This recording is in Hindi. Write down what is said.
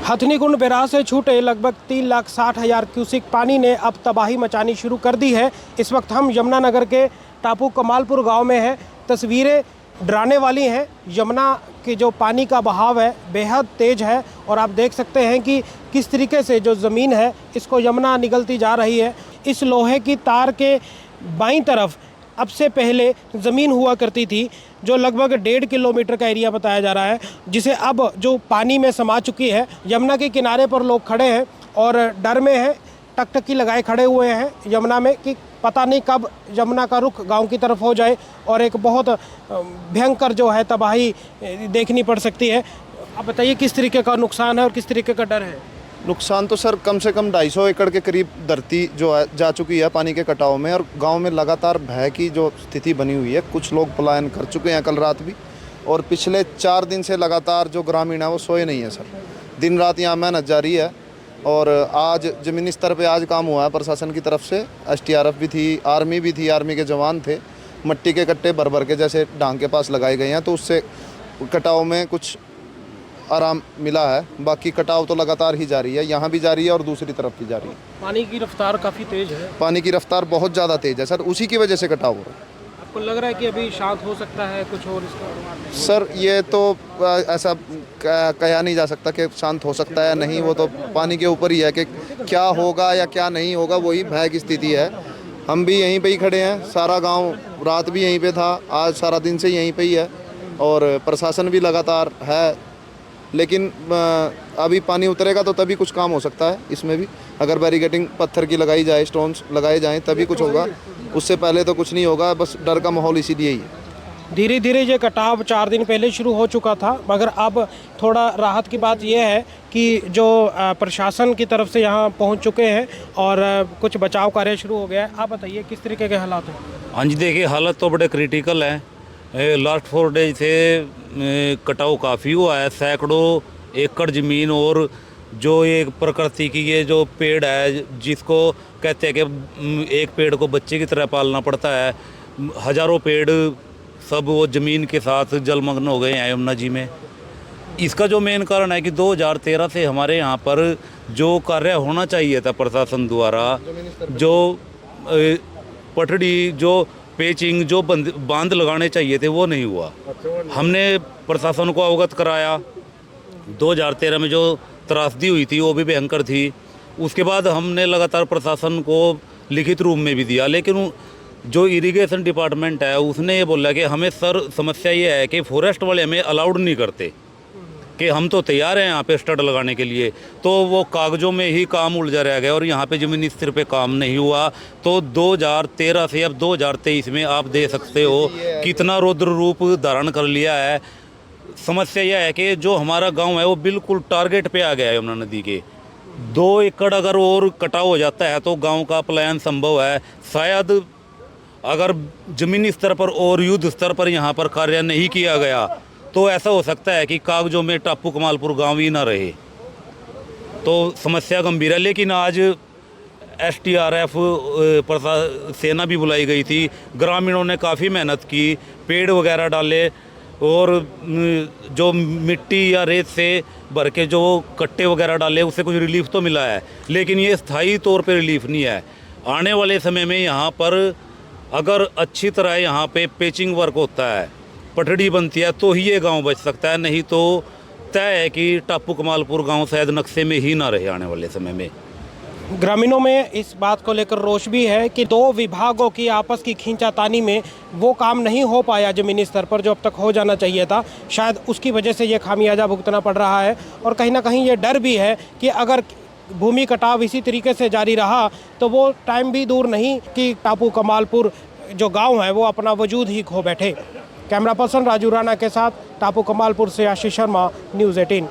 हथनीकुंड बैराज से छूटे लगभग 3,60,000 क्यूसिक पानी ने अब तबाही मचानी शुरू कर दी है। इस वक्त हम यमुनानगर के टापू कमालपुर गांव में हैं। तस्वीरें डराने वाली हैं। यमुना के जो पानी का बहाव है बेहद तेज़ है और आप देख सकते हैं कि किस तरीके से जो ज़मीन है इसको यमुना निगलती जा रही है। इस लोहे की तार के बाईं तरफ अब से पहले ज़मीन हुआ करती थी जो लगभग 1.5 किलोमीटर का एरिया बताया जा रहा है, जिसे अब जो पानी में समा चुकी है। यमुना के किनारे पर लोग खड़े हैं और डर में हैं, टकटकी लगाए खड़े हुए हैं यमुना में कि पता नहीं कब यमुना का रुख गांव की तरफ हो जाए और एक बहुत भयंकर जो है तबाही देखनी पड़ सकती है। आप बताइए किस तरीके का नुकसान है और किस तरीके का डर है? नुकसान तो सर कम से कम 250 एकड़ के करीब धरती जो है जा चुकी है पानी के कटाव में, और गांव में लगातार भय की जो स्थिति बनी हुई है। कुछ लोग पलायन कर चुके हैं कल रात भी, और पिछले 4 दिन से लगातार जो ग्रामीण है वो सोए नहीं है सर। दिन रात यहाँ मेहनत जारी है। और आज ज़मीनी स्तर पे आज काम हुआ है प्रशासन की तरफ से। STRF भी थी, आर्मी भी थी, आर्मी के जवान थे। मिट्टी के कट्टे भर भर के जैसे डांग के पास लगाए गए हैं, तो उससे कटाव में कुछ आराम मिला है। बाकी कटाव तो लगातार ही जारी है, यहाँ भी जारी है और दूसरी तरफ भी जारी है। पानी की रफ्तार काफ़ी तेज़ है। पानी की रफ्तार बहुत ज़्यादा तेज़ है सर, उसी की वजह से कटाव हो रहा है। आपको लग रहा है कि अभी शांत हो सकता है कुछ और इसका? सर ये तो ऐसा कहा नहीं जा सकता कि शांत हो सकता है नहीं, वो तो पानी के ऊपर ही है कि क्या होगा या क्या नहीं होगा, वही भय की स्थिति है। हम भी यहीं पे ही खड़े हैं, सारा गांव रात भी यहीं पे था, आज सारा दिन से यहीं पे ही है, और प्रशासन भी लगातार है। लेकिन अभी पानी उतरेगा तो तभी कुछ काम हो सकता है। इसमें भी अगर बैरिकेडिंग पत्थर की लगाई जाए, स्टोन्स लगाए जाएं, तभी कुछ होगा। उससे पहले तो कुछ नहीं होगा। बस डर का माहौल इसीलिए ही है। धीरे धीरे ये कटाव 4 दिन पहले शुरू हो चुका था, मगर अब थोड़ा राहत की बात यह है कि जो प्रशासन की तरफ से यहाँ पहुँच चुके हैं और कुछ बचाव कार्य शुरू हो गया है। आप बताइए किस तरीके के हालात हैं? हाँ जी, देखिए हालत तो बड़े क्रिटिकल है। लास्ट 4 डेज से कटाव काफ़ी हुआ है। सैकड़ों एकड़ ज़मीन, और जो ये प्रकृति की ये जो पेड़ है जिसको कहते हैं कि एक पेड़ को बच्चे की तरह पालना पड़ता है, हज़ारों पेड़ सब वो ज़मीन के साथ जलमग्न हो गए हैं यमुना जी में। इसका जो मेन कारण है कि 2013 से हमारे यहाँ पर जो कार्य होना चाहिए था प्रशासन द्वारा, जो पटड़ी, जो पेचिंग, जो बांध लगाने चाहिए थे वो नहीं हुआ। हमने प्रशासन को अवगत कराया। 2013 में जो त्रासदी हुई थी वो भी भयंकर थी। उसके बाद हमने लगातार प्रशासन को लिखित रूप में भी दिया, लेकिन जो इरिगेशन डिपार्टमेंट है उसने ये बोला कि हमें सर समस्या ये है कि फॉरेस्ट वाले हमें अलाउड नहीं करते, कि हम तो तैयार हैं यहाँ पे स्टड लगाने के लिए। तो वो कागज़ों में ही काम उलझा रह गया और यहाँ पे ज़मीनी स्तर पे काम नहीं हुआ। तो 2013 से अब 2023 में आप दे सकते हो कितना रौद्र रूप धारण कर लिया है। समस्या यह है कि जो हमारा गांव है वो बिल्कुल टारगेट पे आ गया है यमुना नदी के। 2 एकड़ अगर और कटाव हो जाता है तो गाँव का पलायन संभव है। शायद अगर ज़मीनी स्तर पर और युद्ध स्तर पर यहाँ पर कार्य नहीं किया गया तो ऐसा हो सकता है कि कागजों में टापू कमालपुर गांव ही ना रहे। तो समस्या गंभीर है। लेकिन आज STRF सेना भी बुलाई गई थी। ग्रामीणों ने काफ़ी मेहनत की, पेड़ वगैरह डाले, और जो मिट्टी या रेत से भर के जो कट्टे वगैरह डाले उससे कुछ रिलीफ तो मिला है, लेकिन ये स्थायी तौर पे रिलीफ नहीं है। आने वाले समय में यहाँ पर अगर अच्छी तरह यहाँ पे पेचिंग वर्क होता है, पटड़ी बनती है, तो ही ये गांव बच सकता है। नहीं तो तय है कि टापू कमालपुर गांव शायद नक्शे में ही ना रहे आने वाले समय में। ग्रामीणों में इस बात को लेकर रोष भी है कि 2 विभागों की आपस की खींचातानी में वो काम नहीं हो पाया ज़मीनी स्तर पर जो अब तक हो जाना चाहिए था। शायद उसकी वजह से ये खामियाजा भुगतना पड़ रहा है, और कहीं ना कहीं ये डर भी है कि अगर भूमि कटाव इसी तरीके से जारी रहा तो वो टाइम भी दूर नहीं कि टापू कमालपुर जो गाँव है वो अपना वजूद ही खो बैठे। कैमरा पर्सन राजू राणा के साथ टापू कमालपुर से आशीष शर्मा, न्यूज़ 18।